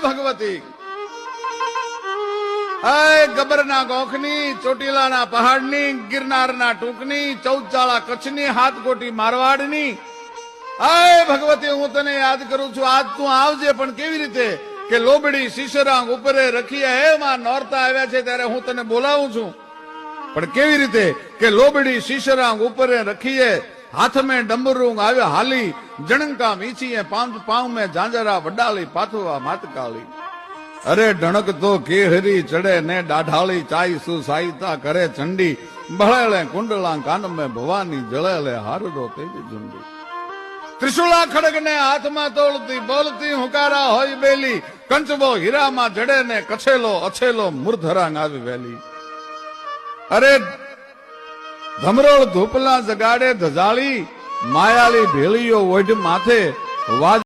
ભગવતી અય ગબરના ગોખની, ચોટીલાના પહાડની, ગિરનારના ટૂંકની, 14 કચ્છની, હાથકોટી મારવાડની. અય ભગવતી હું તને યાદ કરું છું. આજ તું આવજે, પણ કેવી રીતે કે લોબડી શીશરાંગ ઉપરે રખીએ હે માં નોરતા આવ્યા છે ત્યારે હું તને બોલાવું છું. પણ કેવી રીતે કે લોબડી શીશરાંગ ઉપરે રખીએ, હાથ મેં ડમરૂંગ આવ્યો હાલી, જણંકા મીચીએ પાઉં મેં ઝાંઝરા વડાલી, પાથવા માતકાલી. અરે ઢણક તો કેહરી ચડે ને દાઢાળી, ચાઈ સુ સાઈતા કરે ચંડી, બળેલે કુંડલા કાન મેં ભવાની, જળેલે હારડો તેજ ઝુંડી. ત્રિશુલા ખડગ ને હાથમાં તોડતી, બોલતી હુંકારા હોય બેલી, કંચબો હીરામાં જડે ને કછેલો અછેલો મૂર્ધરાંગ આવી વેલી. અરે ધમરોળ ધૂપલા જગાડે ધજાળી, માયાળી ભેળીઓ ઓઢ માથે વાજ